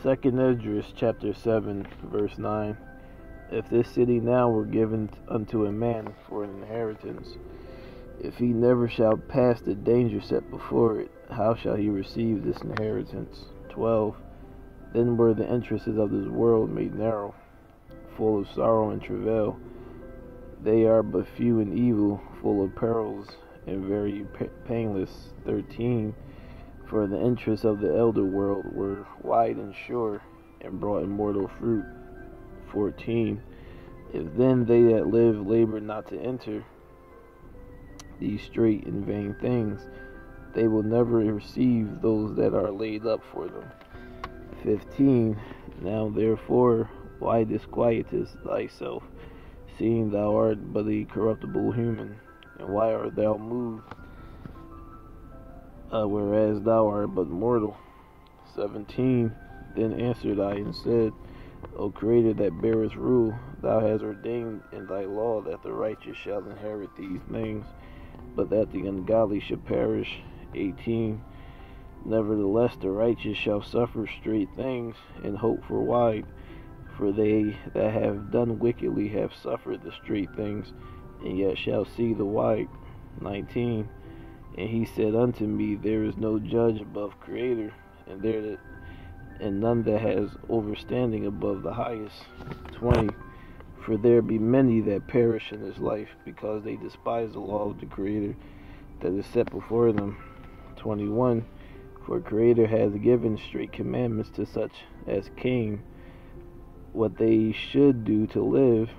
Second Esdras chapter 7 verse 9. If this city now were given unto a man for an inheritance, if he never shall pass the danger set before it, how shall he receive this inheritance? 12. Then were the entrances of this world made narrow, full of sorrow and travail. They are but few and evil, full of perils, and very painless. 13. For the interests of the elder world were wide and sure, and brought immortal fruit. 14. If then they that live labor not to enter these straight and vain things, they will never receive those that are laid up for them. 15. Now therefore, why disquietest thyself, seeing thou art but a corruptible human? And why art thou moved, whereas thou art but mortal? 17. Then answered I and said, O Creator that bearest rule, thou hast ordained in thy law that the righteous shall inherit these things, but that the ungodly should perish. 18. Nevertheless the righteous shall suffer straight things, and hope for wide. For they that have done wickedly have suffered the straight things, and yet shall see the wide. 19. And he said unto me, There is no judge above Creator, and none that has overstanding above the highest. 20. For there be many that perish in this life, because they despise the law of the Creator that is set before them. 21. For Creator has given straight commandments to such as came, what they should do to live,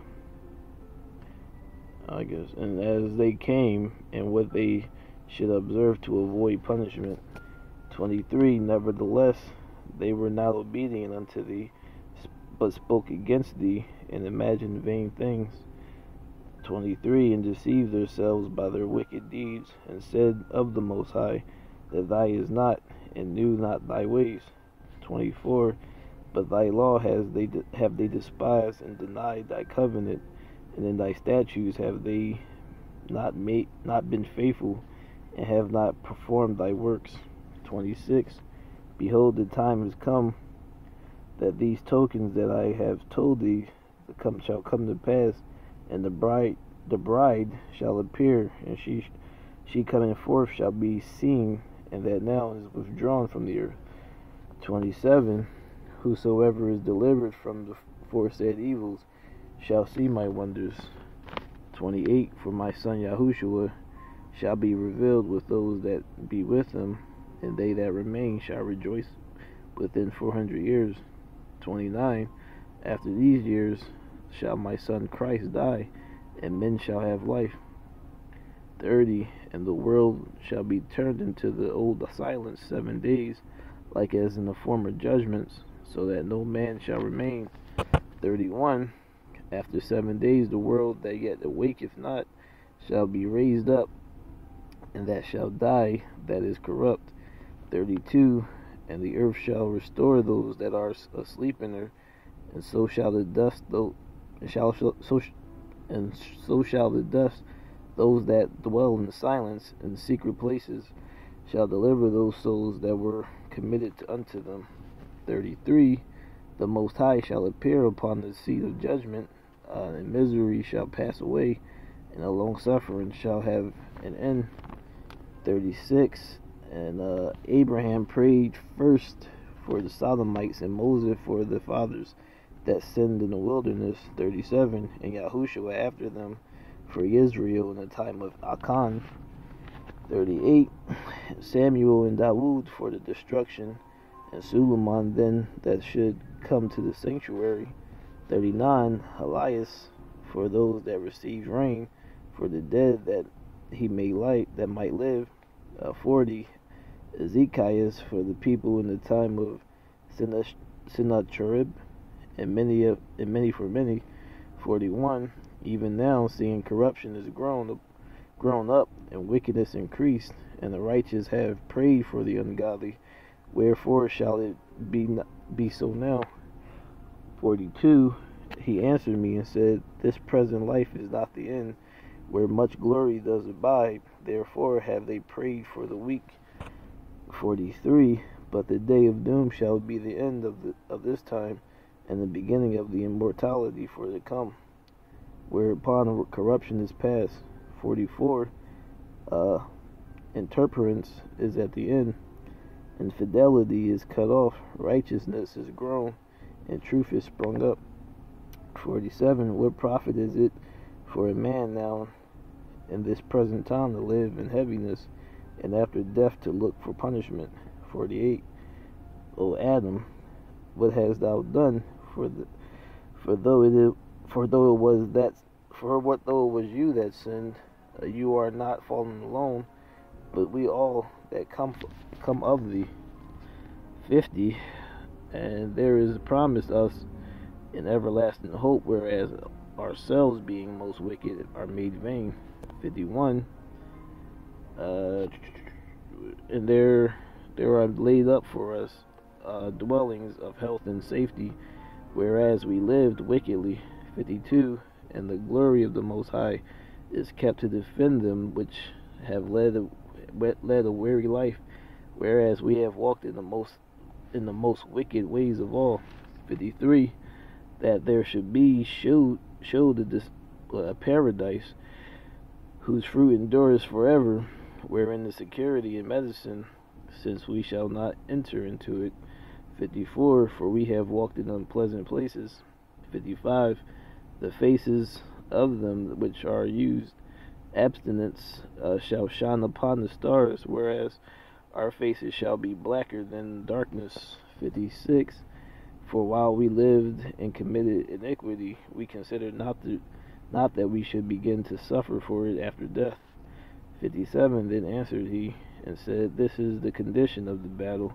and as they came, and what they should observe to avoid punishment. 23. Nevertheless, they were not obedient unto thee, but spoke against thee, and imagined vain things. 23. And deceived themselves by their wicked deeds, and said of the Most High, that thy is not, and knew not thy ways. 24. But thy law have they despised, and denied thy covenant, and in thy statutes have they not been faithful, and have not performed thy works. 26. Behold, the time is come that these tokens that I have told thee shall come to pass, and the bride shall appear, and she coming forth shall be seen, and that now is withdrawn from the earth. 27. Whosoever is delivered from the foresaid evils shall see my wonders. 28. For my son Yahushua shall be revealed with those that be with him, and they that remain shall rejoice within 400 years. 29. After these years shall my son Christ die, and men shall have life. 30. And the world shall be turned into the old silence 7 days, like as in the former judgments, so that no man shall remain. 31. After 7 days the world that yet awaketh not shall be raised up, and that shall die that is corrupt. 32. And the earth shall restore those that are asleep in her, and so shall the dust those that dwell in silence and secret places shall deliver those souls that were committed unto them. 33. The Most High shall appear upon the seat of judgment, and misery shall pass away, and a long suffering shall have an end. 36. And Abraham prayed first for the Sodomites, and Moses for the fathers that sinned in the wilderness. 37. And Yahushua after them for Israel in the time of Achan. 38. Samuel and Dawood for the destruction, and Suleiman then that should come to the sanctuary. 39. Elias for those that received rain, for the dead that might live. 40. Ezekiel for the people in the time of Sennacherib, and many for many. 41. Even now, seeing corruption is grown up, and wickedness increased, and the righteous have prayed for the ungodly, wherefore shall it be so now? 42. He answered me and said, This present life is not the end, where much glory does abide, therefore have they prayed for the weak. 43. But the day of doom shall be the end of this time, and the beginning of the immortality for to come, whereupon corruption is past. 44. Intemperance is at the end, infidelity is cut off, righteousness is grown, and truth is sprung up. 47. What profit is it for a man now in this present time to live in heaviness, and after death to look for punishment? 48. O Adam, what hast thou done? For though it was you that sinned, you are not fallen alone, but we all that come of thee. 50. And there is promised us an everlasting hope, whereas ourselves, being most wicked, are made vain. 51. And there are laid up for us dwellings of health and safety, whereas we lived wickedly. 52. And the glory of the Most High is kept to defend them which have led a weary life, whereas we have walked in the most wicked ways of all. 53. That there should be showed a paradise whose fruit endures forever, wherein the security and medicine, since we shall not enter into it. 54. For we have walked in unpleasant places. 55. The faces of them which are used abstinence shall shine upon the stars, whereas our faces shall be blacker than darkness. 56. For while we lived and committed iniquity, we considered not that we should begin to suffer for it after death. 57. Then answered he and said, This is the condition of the battle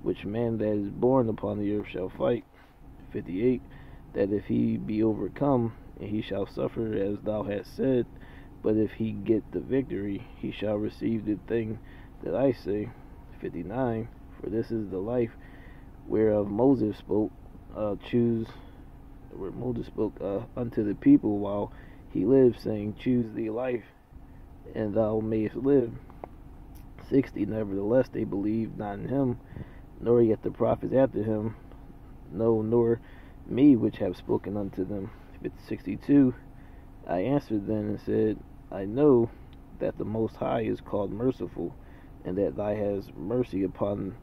which man that is born upon the earth shall fight. 58. That if he be overcome, and he shall suffer as thou hast said, but if he get the victory, he shall receive the thing that I say. 59. For this is the life whereof Moses spoke, unto the people while he lived, saying, Choose thee life, and thou mayest live. 60. Nevertheless they believed not in him, nor yet the prophets after him, no, nor me which have spoken unto them. 62. I answered then and said, I know that the Most High is called merciful, and that thou hast mercy upon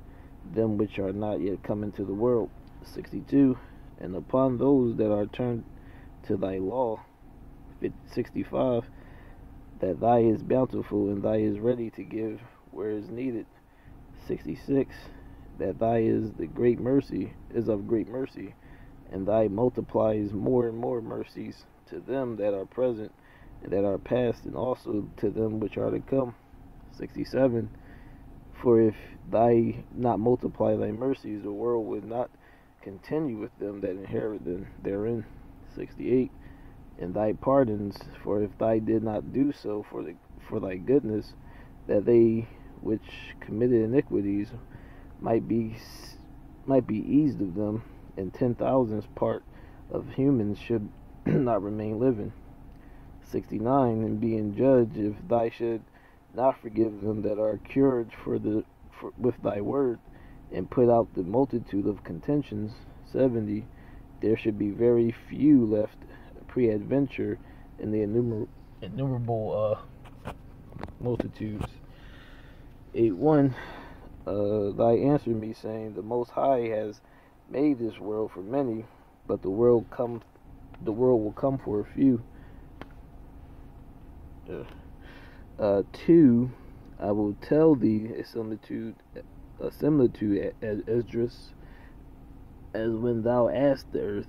them which are not yet come into the world. 62. And upon those that are turned to thy law. 65. That thy is bountiful, and thy is ready to give where is needed. 66. That thy is of great mercy, and thy multiplies more and more mercies to them that are present and that are past, and also to them which are to come. 67. For if thy not multiply thy mercies, the world would not continue with them that inherit them therein. 68. And thy pardons, for if thy did not do so for thy goodness, that they which committed iniquities might be eased of them, and 10,000th part of humans should not remain living. 69. And being judged, if thy should not forgive them that are cured with thy word, and put out the multitude of contentions. 70. There should be very few left peradventure in the innumerable multitudes. 81. Thy answered me, saying, The Most High has made this world for many, but the world will come for a few. 2. I will tell thee a similitude as Esdras, as when thou asked the earth,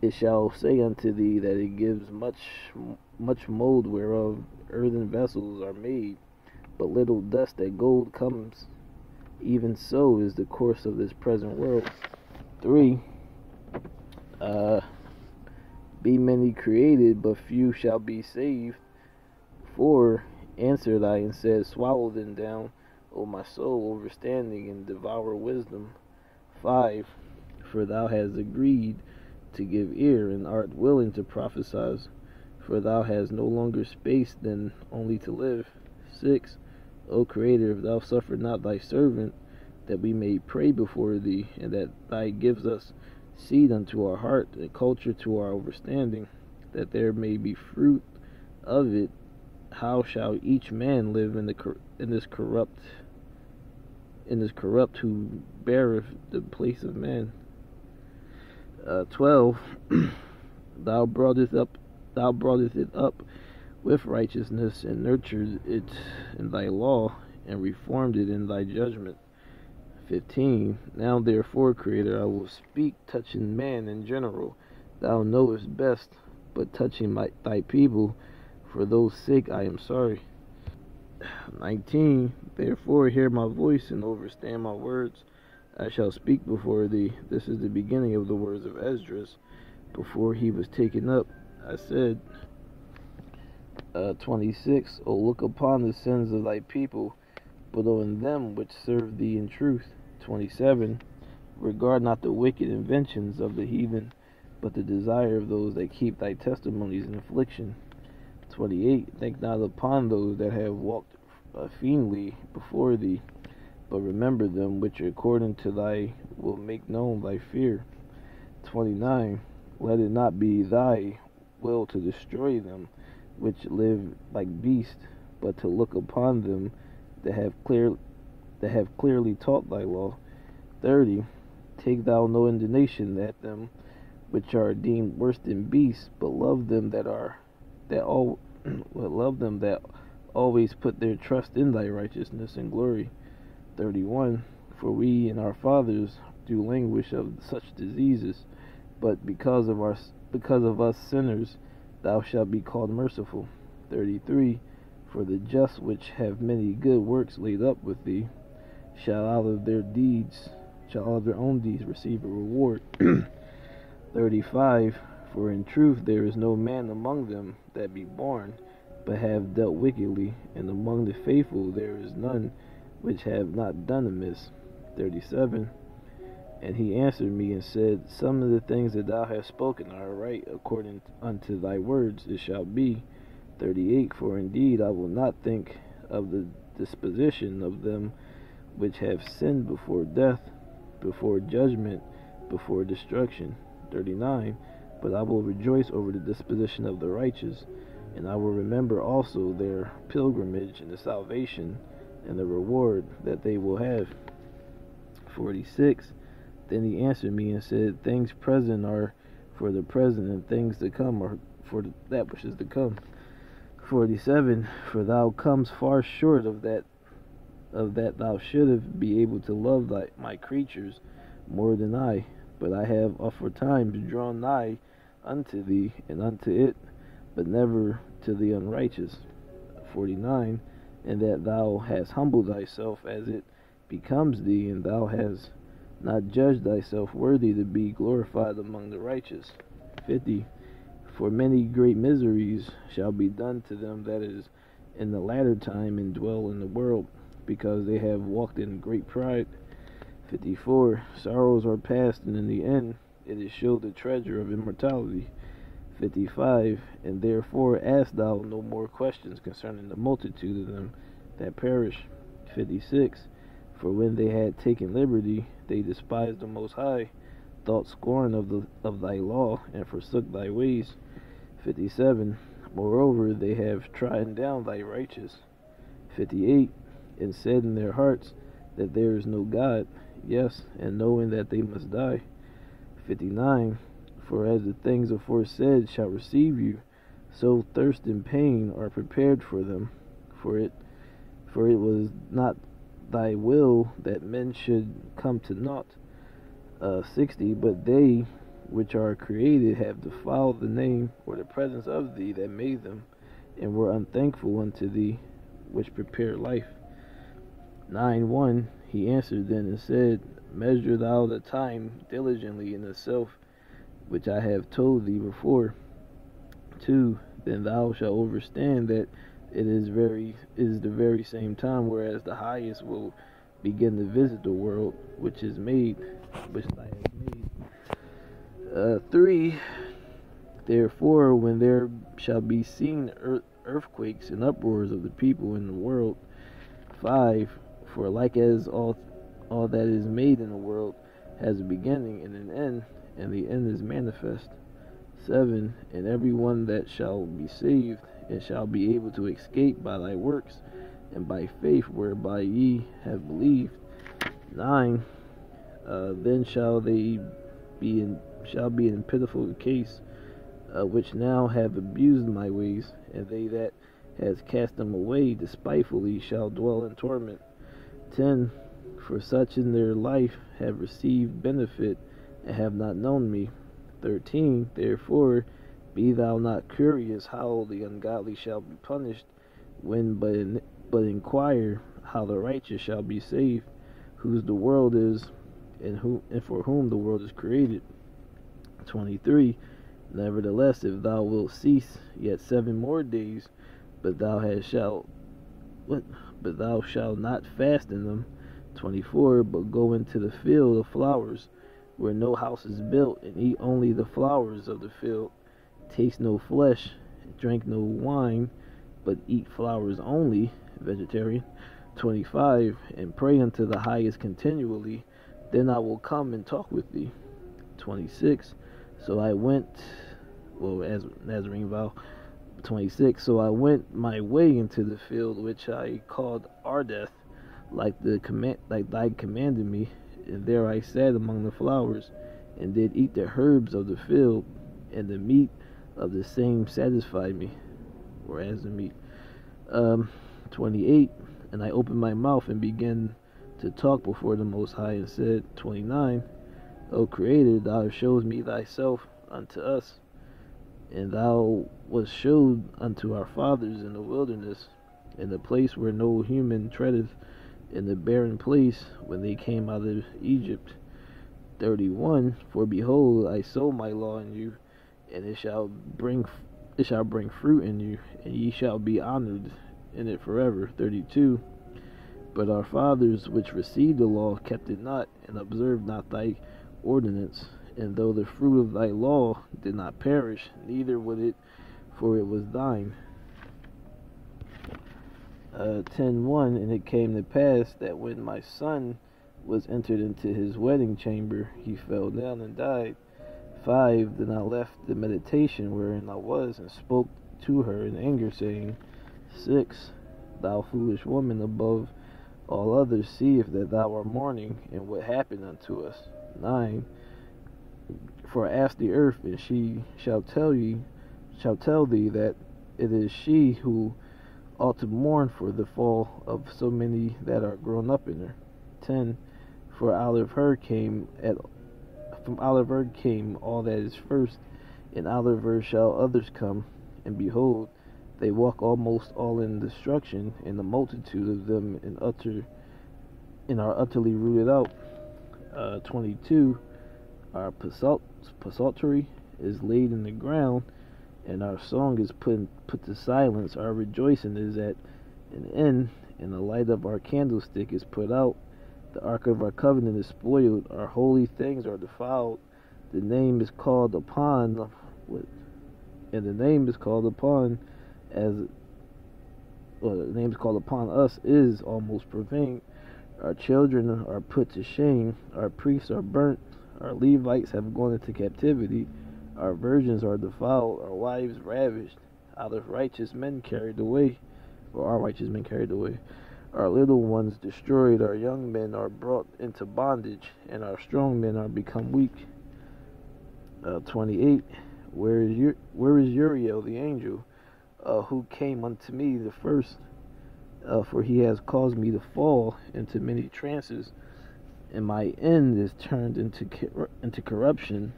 it shall say unto thee that it gives much mold whereof earthen vessels are made, but little dust that gold comes. Even so is the course of this present world. 3. Be many created, but few shall be saved. 4. Answered I and said, Swallow them down, O my soul, understanding, and devour wisdom. 5. For thou hast agreed to give ear, and art willing to prophesy, for thou hast no longer space than only to live. 6. O Creator, if thou suffer not thy servant that we may pray before thee, and that thou gives us seed unto our heart, and culture to our understanding, that there may be fruit of it. How shall each man live in this corrupt who beareth the place of man? 12. Thou broughtest it up with righteousness, and nurtured it in thy law, and reformed it in thy judgment. 15. Now therefore, Creator, I will speak touching man in general. Thou knowest best, but touching thy people, for those sake I am sorry. 19. Therefore hear my voice, and understand my words. I shall speak before thee. This is the beginning of the words of Esdras, before he was taken up. I said, 26. O look upon the sins of thy people, but on them which serve thee in truth. 27. Regard not the wicked inventions of the heathen, but the desire of those that keep thy testimonies in affliction. 28. Think not upon those that have walked fiendly before thee, but remember them which according to thy will make known thy fear. 29. Let it not be thy will to destroy them which live like beasts, but to look upon them that have clearly taught thy law. 30. Take thou no indignation at them which are deemed worse than beasts, but love them that always put their trust in thy righteousness and glory. 31. For we and our fathers do languish of such diseases, but because of us sinners, thou shalt be called merciful. 33. For the just which have many good works laid up with thee, shall out of their own deeds receive a reward. 35. For in truth there is no man among them that be born, but have dealt wickedly, and among the faithful there is none which have not done amiss. 37. And he answered me and said, Some of the things that thou hast spoken are right according unto thy words, it shall be. 38. For indeed I will not think of the disposition of them which have sinned before death, before judgment, before destruction. 39. But I will rejoice over the disposition of the righteous, and I will remember also their pilgrimage and the salvation and the reward that they will have. 46. Then he answered me and said, Things present are for the present, and things to come are for that which is to come. 47. For thou comes far short of that thou shouldst be able to love my creatures more than I, but I have aforetime drawn nigh unto thee and unto it, but never to the unrighteous. 49. And that thou hast humbled thyself as it becomes thee, and thou hast not judged thyself worthy to be glorified among the righteous. 50. For many great miseries shall be done to them that is in the latter time and dwell in the world, because they have walked in great pride. 54. Sorrows are past, and in the end it is showed the treasure of immortality. 55. And therefore ask thou no more questions concerning the multitude of them that perish. 56. For when they had taken liberty, they despised the Most High, thought scorn of thy law, and forsook thy ways. 57. Moreover, they have trodden down thy righteous. 58. And said in their hearts that there is no God, yes, and knowing that they must die. 59. For as the things aforesaid shall receive you, so thirst and pain are prepared for them. For it was not thy will that men should come to naught. 60. But they which are created have defiled the name or the presence of thee that made them, and were unthankful unto thee which prepared life. 9:1. He answered then and said, Measure thou the time diligently in the self which I have told thee before. 2. Then thou shalt understand that it is the very same time whereas the highest will begin to visit the world which thy hast made. 3. Therefore, when there shall be seen earthquakes and uproars of the people in the world. 5. For like as all all that is made in the world has a beginning and an end, and the end is manifest. 7. And every one that shall be saved, and shall be able to escape by thy works, and by faith whereby ye have believed. 9. Then shall they be in pitiful case, which now have abused my ways, and they that has cast them away despitefully shall dwell in torment. 10. For such in their life have received benefit, and have not known me. 13. Therefore be thou not curious how the ungodly shall be punished, but inquire how the righteous shall be saved, whose the world is, and for whom the world is created. 23. Nevertheless, if thou wilt cease yet 7 more days, but thou shalt not fast in them. 24. But go into the field of flowers, where no house is built, and eat only the flowers of the field. Taste no flesh, drink no wine, but eat flowers only, vegetarian. 25. And pray unto the highest continually, then I will come and talk with thee. 26. So I went, as Nazarene vow. 26. So I went my way into the field, which I called Ardeth, like thy commanded me, and there I sat among the flowers, and did eat the herbs of the field, and the meat of the same satisfied me, or as the meat. 28. And I opened my mouth and began to talk before the Most High, and said. 29. O Creator, thou showest me thyself unto us, and thou wast showed unto our fathers in the wilderness, in the place where no human treadeth, in the barren place when they came out of Egypt. 31. For behold, I sow my law in you, and it shall bring fruit in you, and ye shall be honored in it forever. 32. But our fathers which received the law kept it not, and observed not thy ordinance. And though the fruit of thy law did not perish, neither would it, for it was thine. 10:1. And it came to pass that when my son was entered into his wedding chamber, he fell down and died. 5. Then I left the meditation wherein I was, and spoke to her in anger, saying. 6. Thou foolish woman, above all others seest that thou art mourning, and what happened unto us. 9. For ask the earth, and she shall tell thee that it is she who ought to mourn for the fall of so many that are grown up in her. 10. For out of her came all that is first, and out of her shall others come, and behold, they walk almost all in destruction, and the multitude of them are utterly rooted out. 22. Our psaltery is laid in the ground, and our song is put to silence. Our rejoicing is at an end, and the light of our candlestick is put out. The ark of our covenant is spoiled. Our holy things are defiled. The name is called upon us is almost profaned. Our children are put to shame. Our priests are burnt. Our Levites have gone into captivity. Our virgins are defiled. Our wives ravished. Our righteous men carried away. Our little ones destroyed. Our young men are brought into bondage, and our strong men are become weak. 28. Where is Uriel the angel, who came unto me the first? For he has caused me to fall into many trances, and my end is turned into corruption,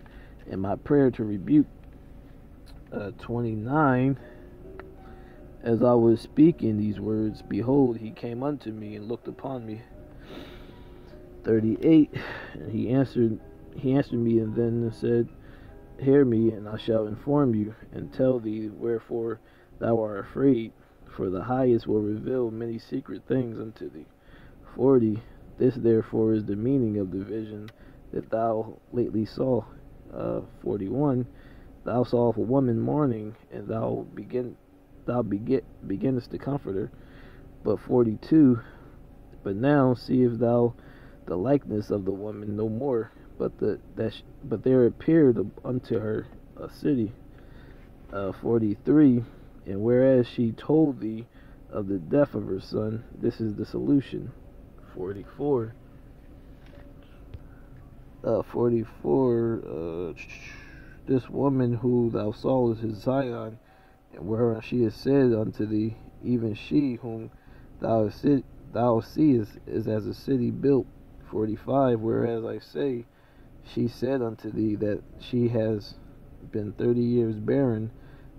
and my prayer to rebuke. 29. As I was speaking these words, behold, he came unto me and looked upon me. 38. And he answered me, and then said, Hear me, and I shall inform you, and tell thee wherefore thou art afraid. For the highest will reveal many secret things unto thee. 40. This therefore is the meaning of the vision that thou lately saw. 41. Thou sawest a woman mourning, and thou beginnest to comfort her. But 42. But now seest thou the likeness of the woman no more, but but there appeared unto her a city. 43. And whereas she told thee of the death of her son, this is the solution. 44. 44. This woman who thou sawest is Zion, and whereas she is said unto thee, even she whom thou seest is as a city built. 45. Whereas I say, she said unto thee that she has been 30 years barren.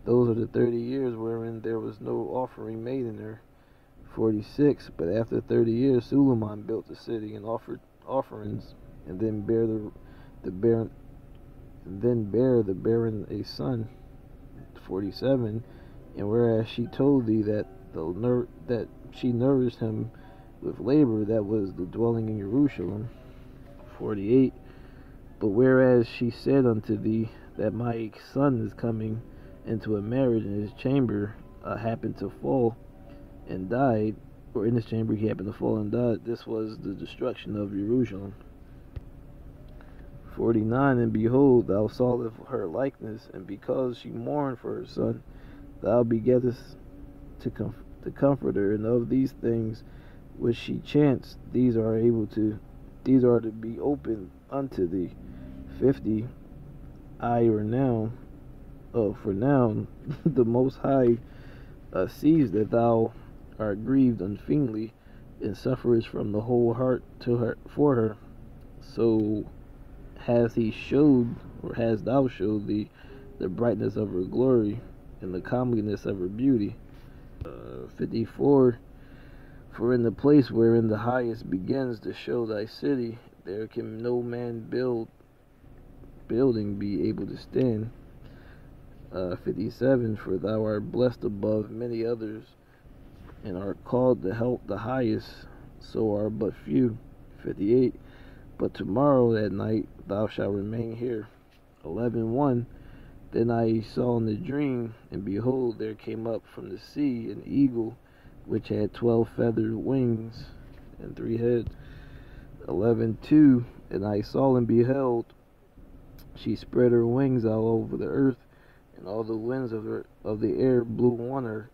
Those are the 30 years wherein there was no offering made in her. 46. But after 30 years, Suleiman built the city and offered offerings, and then bare the barren a son. 47. And whereas she told thee that that she nourished him with labor, that was the dwelling in Jerusalem. 48. But whereas she said unto thee that my son is coming into a marriage, in his chamber happened to fall and died, or in his chamber he happened to fall and died, this was the destruction of Jerusalem. 49. And behold, thou sawest her likeness, and because she mourned for her son, thou begettest to comfort her, and of these things which she chanced, these are to be opened unto thee. 50. For now, the Most High sees that thou art grieved unfeignedly, and sufferest from the whole heart for her. So hast thou showed thee the brightness of her glory, and the comeliness of her beauty. 54. For in the place wherein the highest begins to show thy city, there can no man building be able to stand. 57. For thou art blessed above many others, and art called to help the highest, so are but few. 58. But tomorrow at night thou shalt remain here. 11:1. Then I saw in the dream, and behold, there came up from the sea an eagle, which had 12 feathered wings and 3 heads. 11:2. And I saw and beheld, she spread her wings all over the earth, and all the winds of the air blew on her,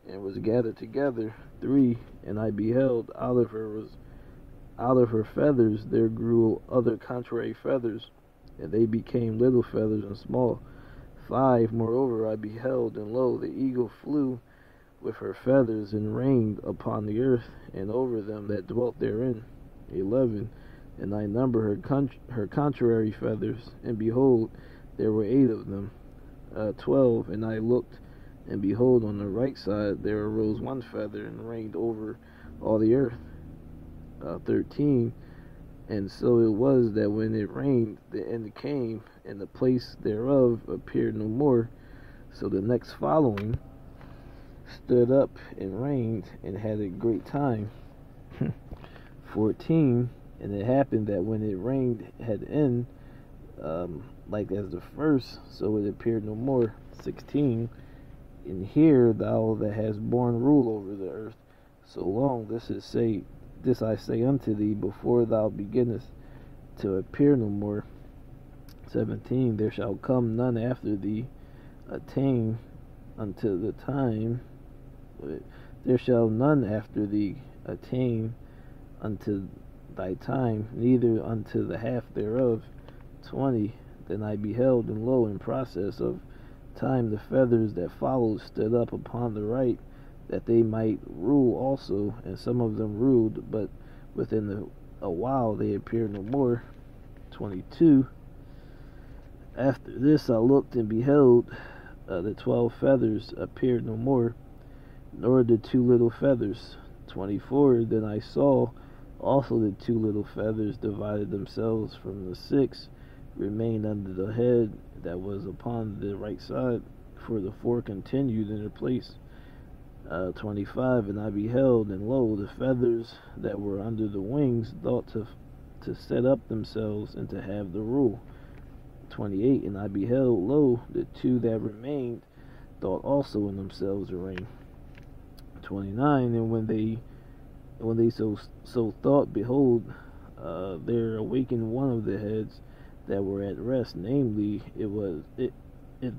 and was gathered together. 3. And I beheld, out of her feathers there grew other contrary feathers, and they became little feathers and small. 5. Moreover I beheld, and lo, the eagle flew with her feathers, and rained upon the earth, and over them that dwelt therein. 11. And I numbered her contrary feathers, and behold, there were 8 of them. 12. And I looked, and behold, on the right side there arose 1 feather, and rained over all the earth. 13. And so it was that when it rained, the end came, and the place thereof appeared no more. So the next following stood up and reigned, and had a great time. 14. And it happened that when it rained had end, like as the first, so it appeared no more. 16. And hear, thou that hast borne rule over the earth so long, this I say unto thee, before thou beginnest to appear no more. 17. There shall come none after thee attain unto the time. There shall none after thee attain unto thy time, neither unto the half thereof. 20. Then I beheld, and lo, in process of time the feathers that followed stood up upon the right, that they might rule also, and some of them ruled, but within a while they appeared no more. 22. After this I looked, and beheld, the 12 feathers appeared no more, nor the 2 little feathers. 24. Then I saw also the 2 little feathers divided themselves from the 6, remained under the head that was upon the right side, for the 4 continued in their place. 25. And I beheld, and lo, the feathers that were under the wings thought to set up themselves, and to have the rule. 28. And I beheld, lo, the 2 that remained thought also in themselves to reign. 29. And when they so thought, behold, there awakened one of the heads that were at rest, namely, it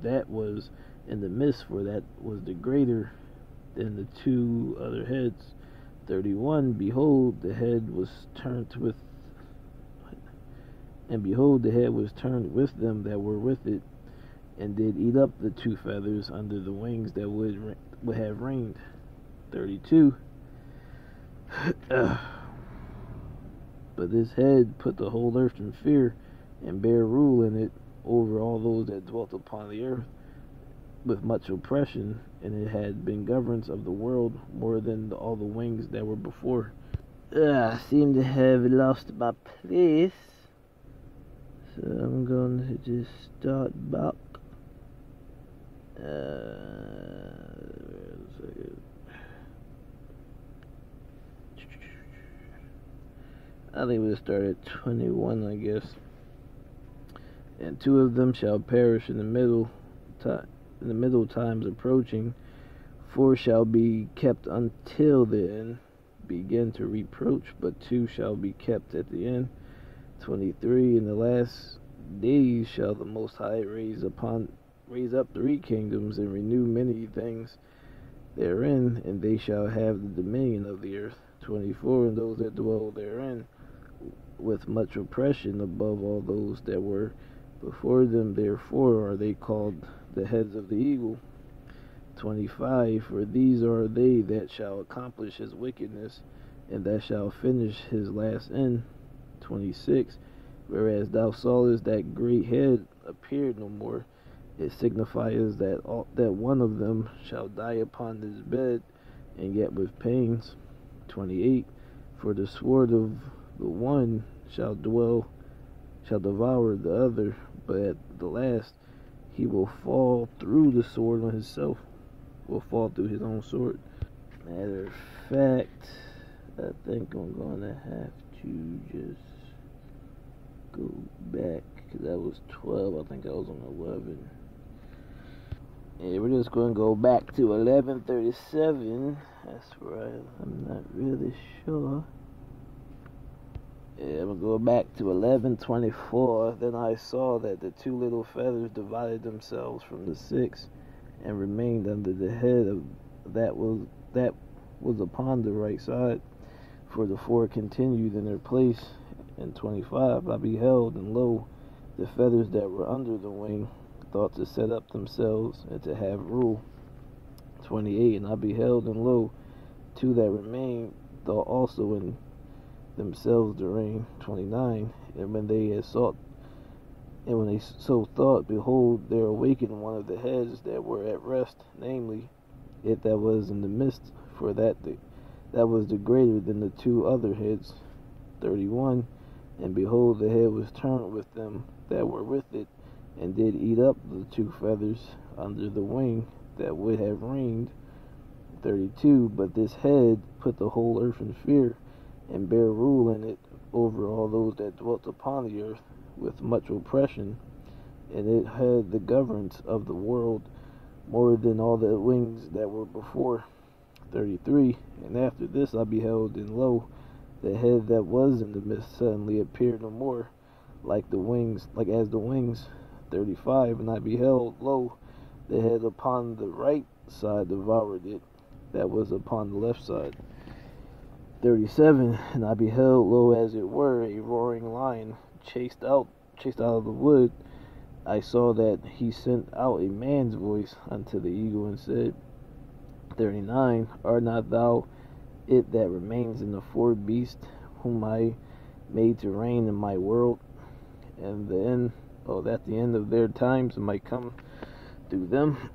that was in the midst, for that was the greater than the two other heads. 31. Behold, the head was turned with, and behold, the head was turned with them that were with it, and did eat up the two feathers under the wings that would have reigned. 32. But this head put the whole earth in fear, and bare rule in it over all those that dwelt upon the earth with much oppression, and it had been governance of the world more than all the wings that were before. I seem to have lost my place, so I'm going to just start back. I think we'll start at 21, I guess. And two of them shall perish in the middle times approaching. Four shall be kept until the end, begin to reproach, but two shall be kept at the end. 23. In the last days shall the Most High raise up 3 kingdoms, and renew many things therein, and they shall have the dominion of the earth. 24. And those that dwell therein with much oppression above all those that were before them, therefore are they called the heads of the eagle. 25. For these are they that shall accomplish his wickedness, and that shall finish his last end. 26. Whereas thou sawest that great head appeared no more, it signifies that one of them shall die upon his bed, and yet with pains. 28. For the sword of the one shall devour the other, but at the last he will fall through the sword on himself, will fall through his own sword. Matter of fact, I think I'm going to have to just go back, because that was 12, I think I was on 11. Yeah, we're just going to go back to 11:37. That's right, I'm not really sure. Yeah, I'm going to go back to 11:24. Then I saw that the 2 little feathers divided themselves from the 6, and remained under the head of that was upon the right side, for the 4 continued in their place. And 25. I beheld, and lo, the feathers that were under the wing thought to set up themselves, and to have rule. 28. And I beheld, and lo, 2 that remained thought also in themselves to reign. 29. And when they so thought, behold, there awakened one of the heads that were at rest, namely, it that was in the midst, for that was the greater than the 2 other heads. 31. And behold, the head was turned with them that were with it, and did eat up the 2 feathers under the wing that would have reigned. 32. But this head put the whole earth in fear, and bare rule in it over all those that dwelt upon the earth with much oppression, and it had the governance of the world more than all the wings that were before. 33. And after this I beheld, and lo, the head that was in the midst suddenly appeared no more, like as the wings. 35. And I beheld, lo, the head upon the right side devoured it that was upon the left side. 37. And I beheld, lo, as it were a roaring lion chased out of the wood. I saw that he sent out a man's voice unto the eagle, and said, 39. Art not thou it that remains in the 4 beasts, whom I made to reign in my world, and at the end of their times might come through them?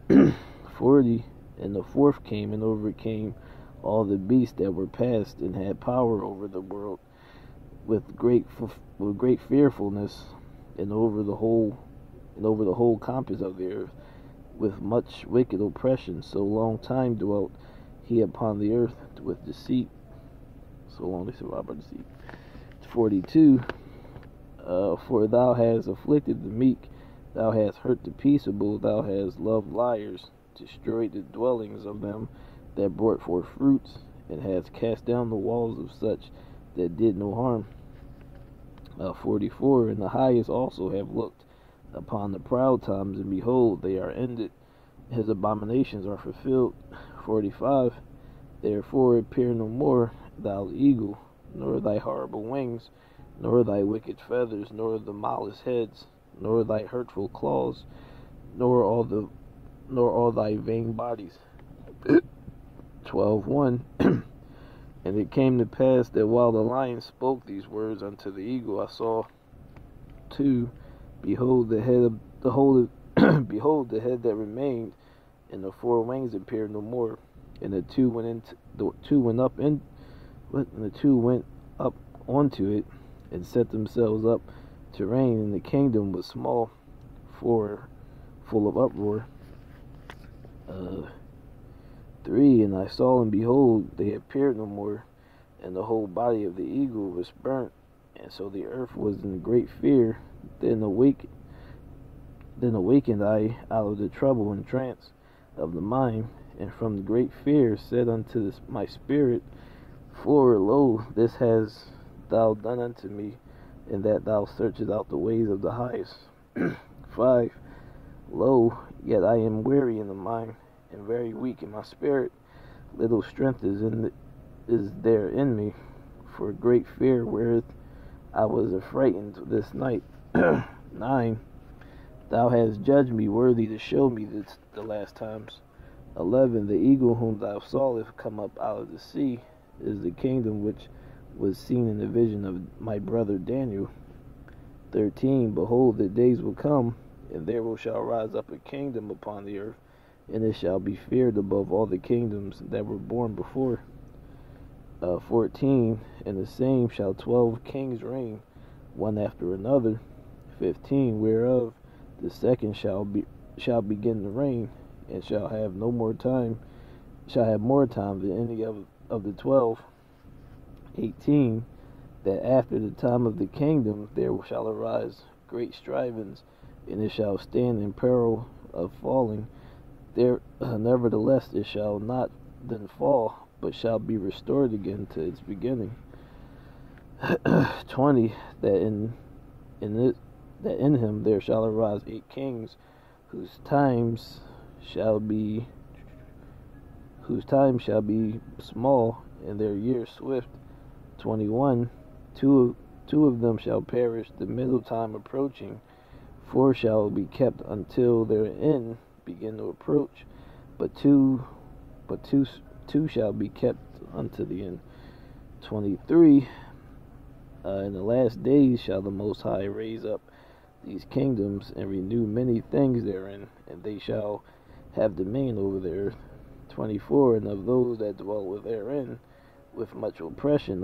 40. And the 4th came and overcame all the beasts that were past, and had power over the world with great fearfulness, and over the whole compass of the earth with much wicked oppression. So long time dwelt he upon the earth with deceit. So long they survived by deceit. 42. For thou hast afflicted the meek, thou hast hurt the peaceable, thou hast loved liars, destroyed the dwellings of them that brought forth fruits, and hast cast down the walls of such that did no harm. 44, and the highest also have looked upon the proud times, and behold, they are ended. His abominations are fulfilled. 45. Therefore appear no more, thou eagle, nor thy horrible wings, nor thy wicked feathers, nor the malice heads, nor thy hurtful claws, nor all thy vain bodies. 12:1. And it came to pass that while the lion spoke these words unto the eagle, I saw two, behold the head of the whole behold the head that remained, and the four wings appeared no more. And the two went up onto it, and set themselves up to reign, and the kingdom was small, for full of uproar. 3. And I saw, and behold, they appeared no more, and the whole body of the eagle was burnt, and so the earth was in great fear. Then awakened I out of the trouble and trance of the mind, and from the great fear said unto my spirit, For lo, this hast thou done unto me, in that thou searchest out the ways of the highest. 5. Lo, yet I am weary in the mind, and very weak in my spirit. Little strength is there in me, for great fear wherewith I was affrighted this night. 9. Thou hast judged me worthy to show me the last times. 11. The eagle whom thou sawest come up out of the sea is the kingdom which was seen in the vision of my brother Daniel. 13. Behold, the days will come, and there shall rise up a kingdom upon the earth, and it shall be feared above all the kingdoms that were born before. 14. And the same shall 12 kings reign, one after another. 15. Whereof the second shall begin to reign, and shall have more time than any of the 12. 18. That after the time of the kingdom there shall arise great strivings, and it shall stand in peril of falling. Nevertheless it shall not then fall, but shall be restored again to its beginning. 20. That in him there shall arise 8 kings, whose time shall be small, and their years swift. 21. Two of them shall perish, the middle time approaching. 4 shall be kept until their end begin to approach, but two shall be kept unto the end. 23. In the last days shall the Most High raise up these kingdoms, and renew many things therein, and they shall have dominion over the earth. 24. And of those that dwell therein with much oppression